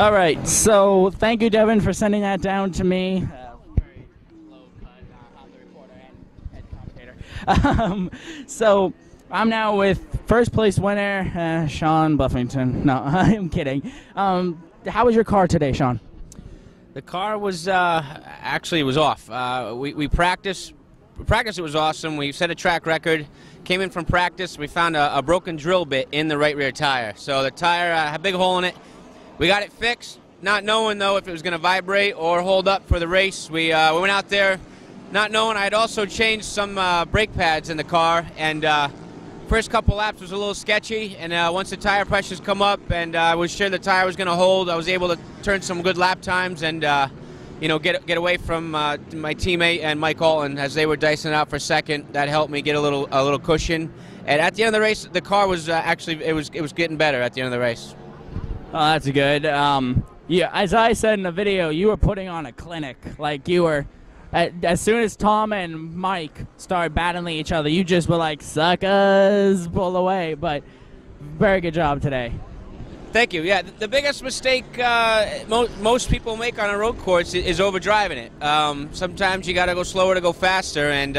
All right, so thank you, Devin, for sending that down to me. Very low cut on the reporter and commentator. So I'm now with first place winner, Sean Buffington. No, I'm kidding. How was your car today, Sean? The car was actually it was off. We practiced. Practice it was awesome. We set a track record. Came in from practice. We found a broken drill bit in the right rear tire. So the tire had a big hole in it. We got it fixed, not knowing though if it was going to vibrate or hold up for the race. We went out there, not knowing. I had also changed some brake pads in the car, and first couple laps was a little sketchy. And once the tire pressures come up, and I was sure the tire was going to hold, I was able to turn some good lap times and get away from my teammate and Mike Alton as they were dicing it out for second. That helped me get a little cushion. And at the end of the race, the car was actually it was getting better at the end of the race. Oh, that's good. Yeah, as I said in the video, you were putting on a clinic. Like you were, as soon as Tom and Mike started battling each other, you just were like, suckers, pull away. But very good job today. Thank you. Yeah, the biggest mistake most people make on a road course is overdriving it. Sometimes you got to go slower to go faster, and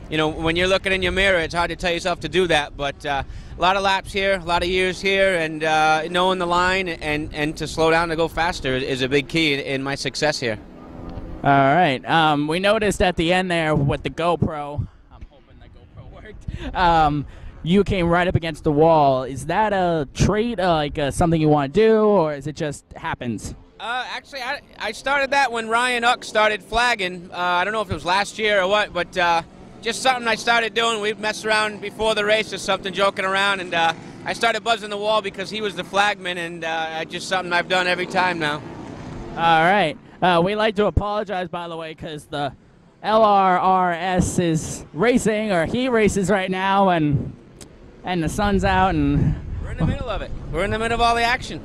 when you're looking in your mirror, it's hard to tell yourself to do that. But a lot of laps here, a lot of years here, and knowing the line and to slow down to go faster is a big key in my success here. All right. We noticed at the end there with the GoPro, I'm hoping the GoPro worked, you came right up against the wall. Is that a trait, something you want to do, or is it just happens? Actually, I started that when Ryan Uck started flagging. I don't know if it was last year or what, but just something I started doing. We'd mess around before the race or something, joking around, and I started buzzing the wall because he was the flagman, and just something I've done every time now. All right. We'd like to apologize, by the way, because the LRRS is racing, or he races right now, and the sun's out, and we're in the middle of it. We're in the middle of all the action.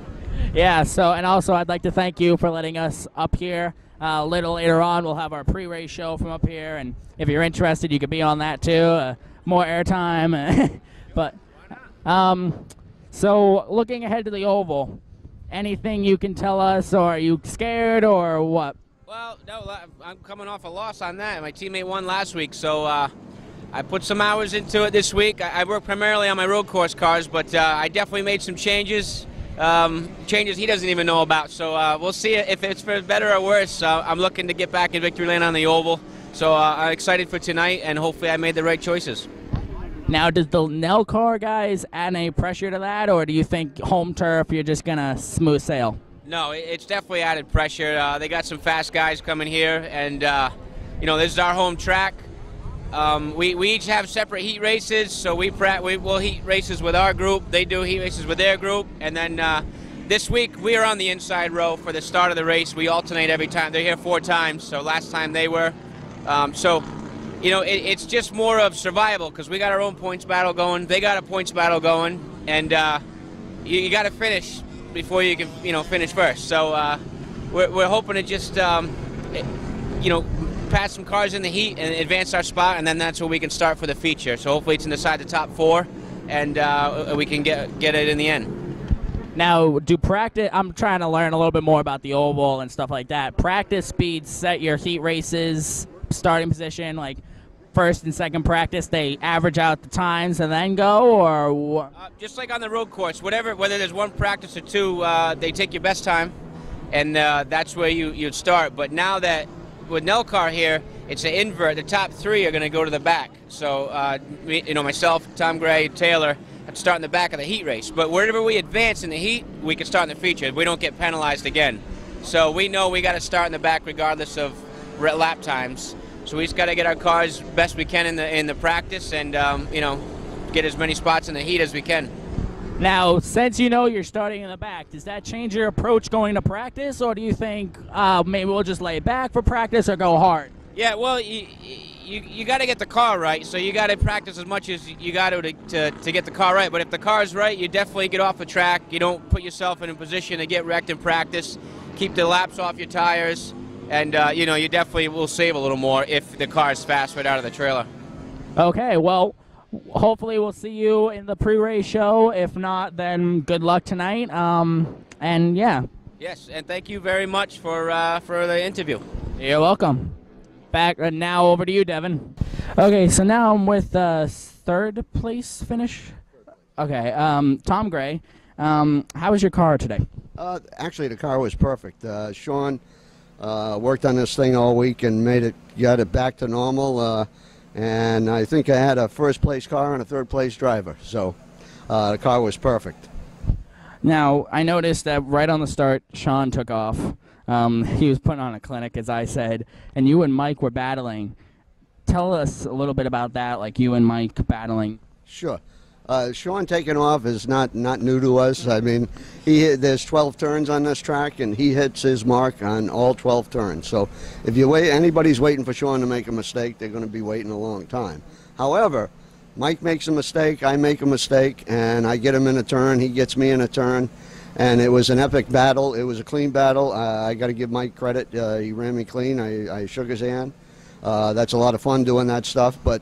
Yeah, so, and also I'd like to thank you for letting us up here. A little later on, we'll have our pre-race show from up here, and if you're interested, you could be on that too. More airtime. But so looking ahead to the oval, anything you can tell us, or are you scared, or what? Well, no, I'm coming off a loss on that. My teammate won last week, so I put some hours into it this week. I work primarily on my road course cars, but I definitely made some changes. Changes he doesn't even know about, so we'll see if it's for better or worse. I'm looking to get back in victory lane on the oval, so I'm excited for tonight, and hopefully I made the right choices. Now, does the Nell car guys add any pressure to that, or do you think home turf, you're just going to smooth sail? No, it's definitely added pressure. They got some fast guys coming here, and this is our home track. We each have separate heat races, so we'll heat races with our group. They do heat races with their group, and then this week we are on the inside row for the start of the race. We alternate every time. They're here 4 times, so last time they were. It's just more of survival because we got our own points battle going. They got a points battle going, and you got to finish before you can finish first. So we're hoping to just pass some cars in the heat and advance our spot, and then that's where we can start for the feature. So hopefully it's inside the top 4, and we can get it in the end. Now, I'm trying to learn a little bit more about the oval and stuff like that. Practice speeds set your heat races, starting position, like first and second practice, they average out the times and then go, or just like on the road course, whether there's 1 practice or 2, they take your best time, and that's where you'd start. But now that with Nell car here, it's an invert. The top 3 are going to go to the back. So, myself, Tom Gray, Taylor, have to start in the back of the heat race. But wherever we advance in the heat, we can start in the feature. We don't get penalized again. So we know we got to start in the back regardless of lap times. So we just got to get our cars best we can in the practice, and get as many spots in the heat as we can. Now, since you're starting in the back, does that change your approach going to practice, or do you think maybe we'll just lay back for practice or go hard? Yeah, well, you got to get the car right, so you got to practice as much as you got to get the car right. But if the car's right, you definitely get off the track. You don't put yourself in a position to get wrecked in practice. Keep the laps off your tires, and you definitely will save a little more if the car's fast right out of the trailer. Okay, well, hopefully we'll see you in the pre-race show. If not, then good luck tonight. And yeah, Yes, and thank you very much for the interview. You're welcome. Back now over to you, Devin. Okay, so now I'm with third place finish. Okay, Tom Gray. How was your car today? Actually, the car was perfect. Sean worked on this thing all week and got it back to normal. And I think I had a first place car and a third place driver. So the car was perfect. Now, I noticed that right on the start, Sean took off. He was putting on a clinic, as I said, and you and Mike were battling. Tell us a little bit about that, like you and Mike battling. Sure. Sean taking off is not new to us. I mean, there's 12 turns on this track, and he hits his mark on all 12 turns. So if anybody's waiting for Sean to make a mistake, they're going to be waiting a long time. However, Mike makes a mistake, I make a mistake, and I get him in a turn, he gets me in a turn, and it was an epic battle. It was a clean battle. I got to give Mike credit. He ran me clean. I shook his hand. That's a lot of fun doing that stuff, but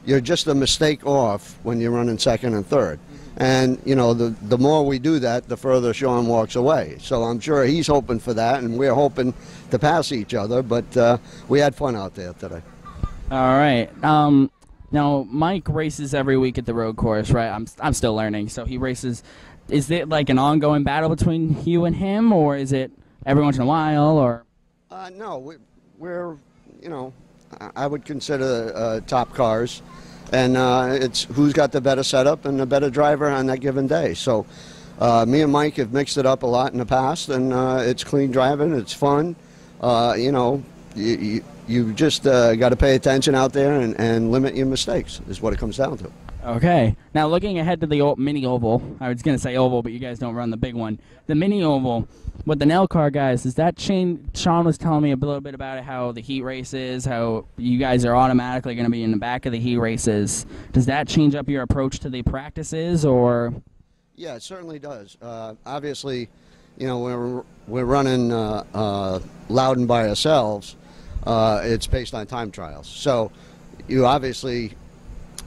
you're just a mistake off when you're running second and third. And, you know, the more we do that, the further Sean walks away. So I'm sure he's hoping for that, and we're hoping to pass each other, but we had fun out there today. All right. Now, Mike races every week at the road course, right? I'm still learning. So he races. Is it like an ongoing battle between you and him, or is it every once in a while, or? No, we're, you know, I would consider top cars, and it's who's got the better setup and the better driver on that given day. So me and Mike have mixed it up a lot in the past, and it's clean driving, it's fun. You know, you just got to pay attention out there and limit your mistakes is what it comes down to. Okay. Now, looking ahead to the mini oval, I was going to say oval, but you guys don't run the big one. The mini oval, with the Nell car guys, does that change? Sean was telling me a little bit about it, how the heat races, how you guys are automatically going to be in the back of the heat races. Does that change up your approach to the practices, or? Yeah, it certainly does. Obviously, you know, we're running Loudon by ourselves. It's based on time trials. So you obviously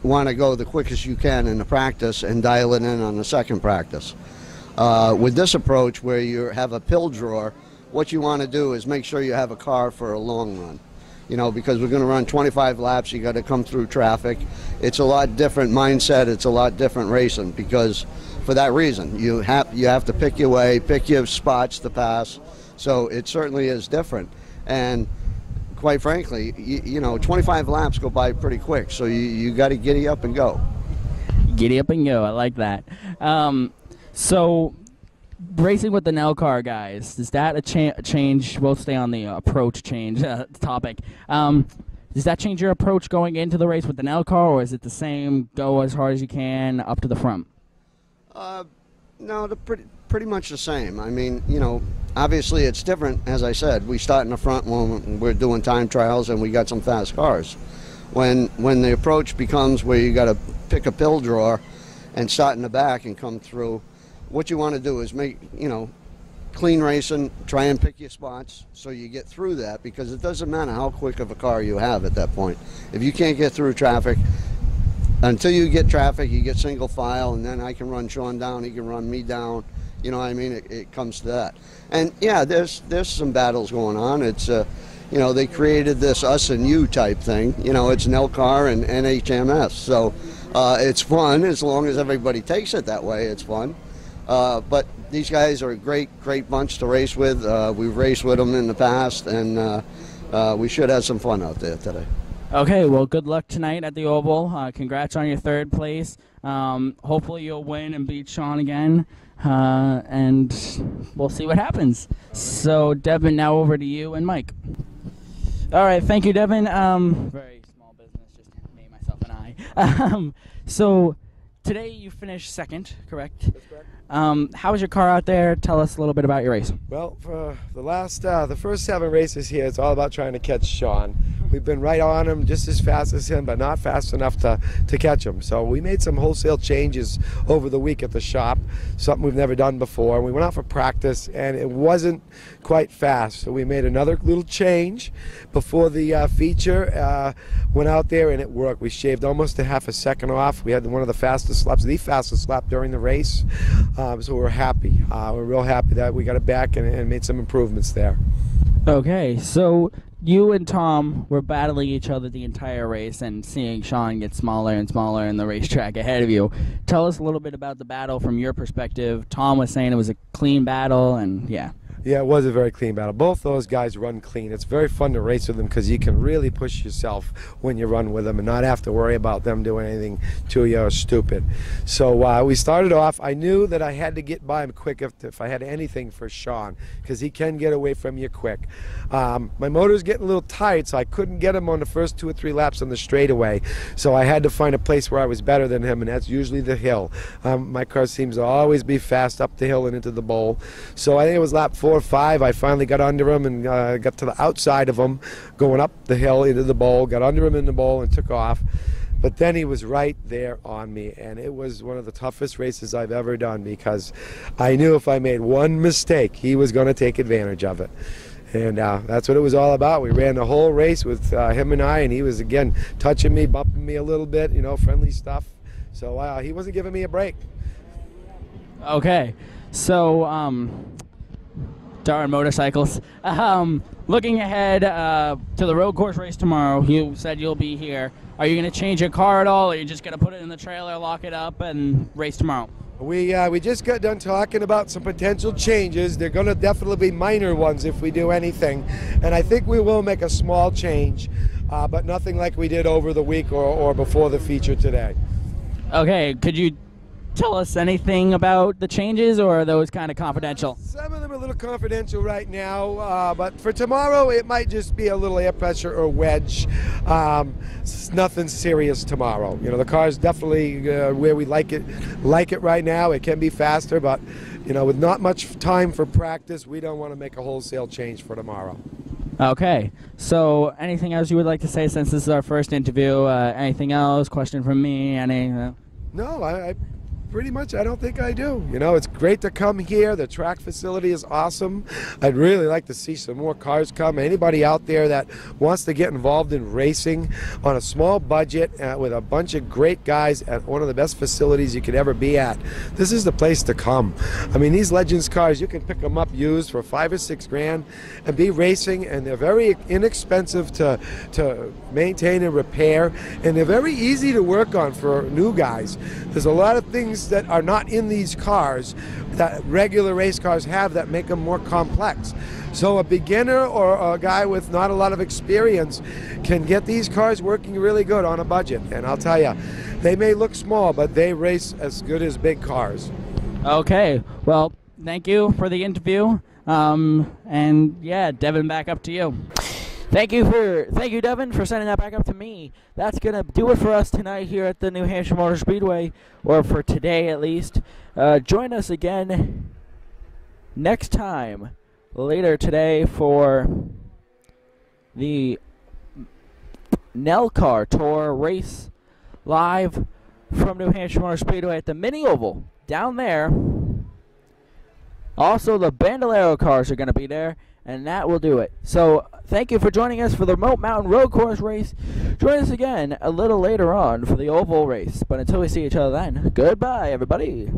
want to go the quickest you can in the practice and dial it in on the second practice. With this approach where you have a pill drawer, what you want to do is make sure you have a car for a long run. You know, because we're going to run 25 laps, you got to come through traffic. It's a lot different mindset, it's a lot different racing, because for that reason, you have to pick your way, pick your spots to pass. So it certainly is different. And quite frankly, you know, 25 laps go by pretty quick, so you got to giddy up and go. Giddy up and go, I like that. So, racing with the Nell car guys, is that a change? We'll stay on the approach change topic. Does that change your approach going into the race with the Nell car, or is it the same, go as hard as you can, up to the front? No, pretty much the same. I mean, you know, obviously it's different. As I said, we start in the front when we're doing time trials and we got some fast cars. When the approach becomes where you got to pick a pill drawer and start in the back and come through, what you want to do is make, you know, clean racing, try and pick your spots so you get through that, because it doesn't matter how quick of a car you have at that point. If you can't get through traffic, until you get traffic, you get single file, and then I can run Sean down, he can run me down. You know what I mean? It comes to that. And yeah, there's some battles going on. It's you know, they created this us and you type thing. You know, it's Nell car and NHMS. So it's fun as long as everybody takes it that way. It's fun. But these guys are a great bunch to race with. We've raced with them in the past, and we should have some fun out there today. Okay, well, good luck tonight at the Oval. Congrats on your third place. Hopefully you'll win and beat Sean again, and we'll see what happens. So, Devin, now over to you and Mike. All right, thank you, Devin. Very small business, just me, myself, and I. So, today you finished second, correct? That's correct. How was your car out there? Tell us a little bit about your race. Well, for the first 7 races here, it's all about trying to catch Sean. we've been right on him, just as fast as him, but not fast enough to catch him. So we made some wholesale changes over the week at the shop, something we've never done before. We went out for practice, and it wasn't quite fast. So we made another little change before the feature. Went out there, and it worked. We shaved almost a half a second off. We had one of the fastest laps, the fastest lap during the race. So we're happy. We're real happy that we got it back and made some improvements there. Okay, so you and Tom were battling each other the entire race and seeing Sean get smaller and smaller in the racetrack ahead of you. Tell us a little bit about the battle from your perspective. Tom was saying it was a clean battle, and yeah. Yeah, it was a very clean battle. Both those guys run clean. It's very fun to race with them because you can really push yourself when you run with them and not have to worry about them doing anything to you or stupid. So we started off. I knew that I had to get by him quick if I had anything for Sean, because he can get away from you quick. My motor was getting a little tight, so I couldn't get him on the first 2 or 3 laps on the straightaway. So I had to find a place where I was better than him, and that's usually the hill. My car seems to always be fast up the hill and into the bowl. So I think it was lap 4 or 5, I finally got under him and got to the outside of him, going up the hill into the bowl, got under him in the bowl and took off. But then he was right there on me, and it was one of the toughest races I've ever done, because I knew if I made one mistake, he was going to take advantage of it. And that's what it was all about. We ran the whole race with him and I, and he was, again, touching me, bumping me a little bit, you know, friendly stuff. So he wasn't giving me a break. Okay, so darn motorcycles. Looking ahead to the road course race tomorrow, you said you'll be here. Are you going to change your car at all, or are you just going to put it in the trailer, lock it up, and race tomorrow? We just got done talking about some potential changes. They're going to definitely be minor ones if we do anything. And I think we will make a small change, but nothing like we did over the week or before the feature today. Okay, could you tell us anything about the changes, or are those kind of confidential? Some of them are a little confidential right now, but for tomorrow it might just be a little air pressure or wedge. It's nothing serious tomorrow. You know, the car's definitely where we like it right now. It can be faster, but you know, with not much time for practice, we don't want to make a wholesale change for tomorrow. Okay, so anything else you would like to say since this is our first interview? Anything else? Question from me? No, I pretty much, I don't think I do. You know, it's great to come here. The track facility is awesome. I'd really like to see some more cars come. Anybody out there that wants to get involved in racing on a small budget with a bunch of great guys at one of the best facilities you could ever be at, this is the place to come. I mean, these Legends cars, you can pick them up used for $5 or $6 grand and be racing, and they're very inexpensive to maintain and repair, and they're very easy to work on for new guys. There's a lot of things that are not in these cars that regular race cars have that make them more complex. So a beginner or a guy with not a lot of experience can get these cars working really good on a budget. And I'll tell you, they may look small, but they race as good as big cars. Okay, well, thank you for the interview. And yeah, Devin, back up to you. Thank you, Devin, for sending that back up to me. That's going to do it for us tonight here at the New Hampshire Motor Speedway, or for today at least. Join us again next time, later today, for the Nelcar Tour race live from New Hampshire Motor Speedway at the Mini Oval down there. Also, the Bandolero cars are going to be there, and that will do it. So, thank you for joining us for the Moat Mountain Road Course race. Join us again a little later on for the Oval race. But until we see each other then, goodbye, everybody.